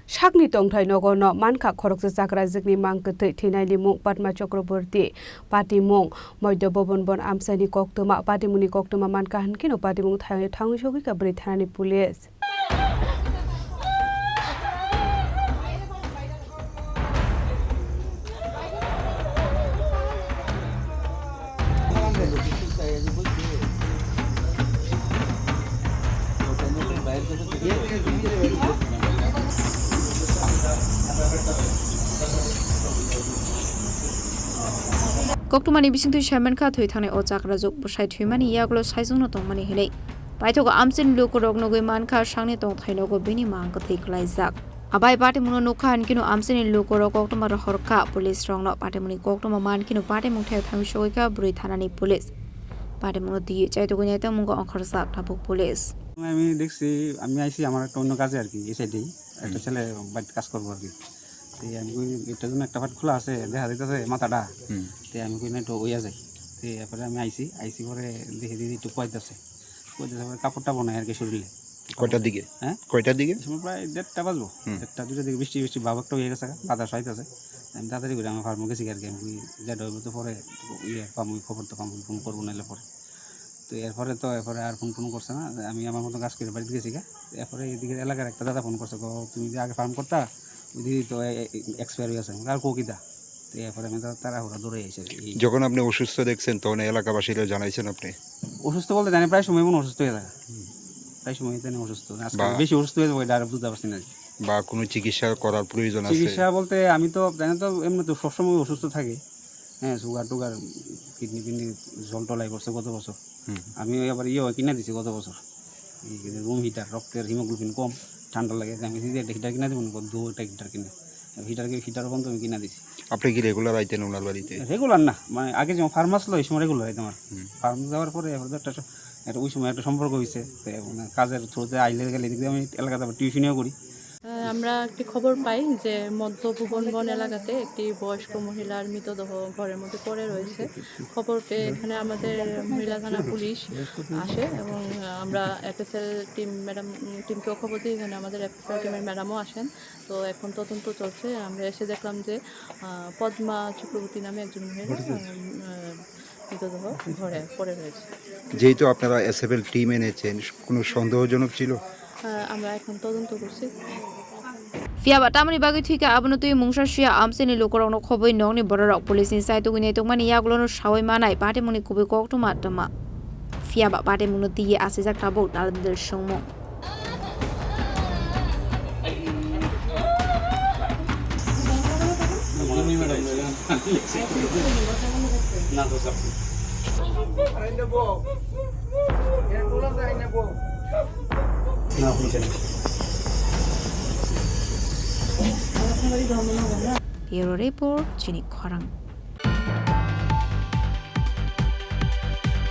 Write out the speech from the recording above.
Shakni tongthai nogono manka khoroksa chakra jikni mangkatei thinaini mung Padma Chakraborty Party mung Moidya Bobon Bon Amsani koktoma party muni koktoma manka hankino party mung thangi sogi kabri thanani police Koktumani bisingtu shaman kha thui thane o chakra jok bosai thimani yaglo saijungno tongmani hilei paithok amsin loko rogno goi man kha sangni tong thaino go bini mang ka thei klaijak abai party muno nokha ankino amsin loko rog koktuma horka police rongno party muni koktuma man kino party mung thai thang shoi ka buri thanani police party muno di chaito go nyata mung অংখরসা tabuk police আমি দেখছি আমি আইছি আমার একটা অন্য কাজে আর কি এই সাইডেই একটা ছেলে বাড়িতে কাজ করবো আর কি আমি কই এটার জন্য একটা ফাট খোলা আছে দেখা যাইতেছে মাথাটা আমি কই না একটু ওইয়া যাই এরপরে আমি আইসি পরে দেখে দিদি একটু কইতেছে পরে কাপড়টা বানাই আর কি শরীরে কয়টার দিকে হ্যাঁ কয়টার দিকে সময় প্রায় 1:30 বাজবো 1:30 দিকে বৃষ্টি ভাব একটা হয়ে গেছে বাতাস হইতেছে আমি তাড়াতাড়ি করে আমার ফার্মে গেছি আর কি আমি যেটা হইব তো পরে খবর তো ফোন করবো নাহলে পরে তো এরপরে আর ফোন করছে না আমি আমার মতো কাজ করে বাড়িতে গেছি এরপরে এদিকে এলাকার একটা দাদা ফোন করছে তুমি যে আগে ফার্ম করতা ওই দিদি তো এক্সপায়ার হয়ে গেছে আর কোকিদা তো এরপরে আমি তারা ওরা দৌড়ে এসে যখন আপনি অসুস্থ দেখছেন তখন এলাকাবাসীরা জানাইছেন আপনি অসুস্থ বলতে জানি প্রায় সময় মনে অসুস্থ হয়ে যায় প্রায় সময় জানি অসুস্থ আজকে বেশি অসুস্থ হয়ে যাবে আর বুঝতে পারছি না বা কোনো চিকিৎসা করার প্রয়োজন আছে চিকিৎসা বলতে আমি তো জানি তো এমনি তো সবসময় অসুস্থ থাকি হ্যাঁ সুগার টুগার কিডনি জল টলাই করছে গত বছর আমি আবার কিনে দিছি গত বছর রুম হিটার রক্তের হিমোগ্লোবিন কম ঠান্ডা লাগে আমি একটা হিটার কিনে দেবো দুটা হিটার কিনে হিটার বন্ধ আমি কিনে দিছি আপনি কি রেগুলার আইতেন ওনার বাড়িতে রেগুলার না মানে আগে যেমন ফার্ম আসলো এই সময় রেগুলার আইতাম আর ফার্ম যাওয়ার পরে একটা ওই সময় একটা সম্পর্ক হয়েছে কাজের থ্রুতে আইলে গেলে এদিকে আমি এলাকাতে আবার টিউশনিও করি আমরা একটি খবর পাই যে মধ্য ভুবনবন এলাকাতে একটি বয়স্ক মহিলার মৃতদেহ ঘরের মধ্যে পড়ে রয়েছে খবর পেয়ে এখানে আমাদের মহিলা থানা পুলিশ আসে এবং আমরা এফএসএল টিমকেও খবর দিই এখানে আমাদের এফএসএল টিমের ম্যাডামও আসেন তো এখন তদন্ত চলছে আমরা এসে দেখলাম যে পদ্মা চক্রবর্তী নামে একজন মহিলা মৃতদেহ ঘরে পড়ে রয়েছে যেহেতু আপনারা এসএফএল টিম এনেছেন কোনো সন্দেহজনক ছিল আমরা এখন তদন্ত করছি Fiaba tamani bagi thika abnutui mungsa shia amseni lokorong khoboi nongni bororok police ni sai tugini tongmani yaglono shawai manai party muni kubi koktuma tama Fiaba party muni ti asijak tabo dalbel shongmo Bureau Report, Chini Khorang.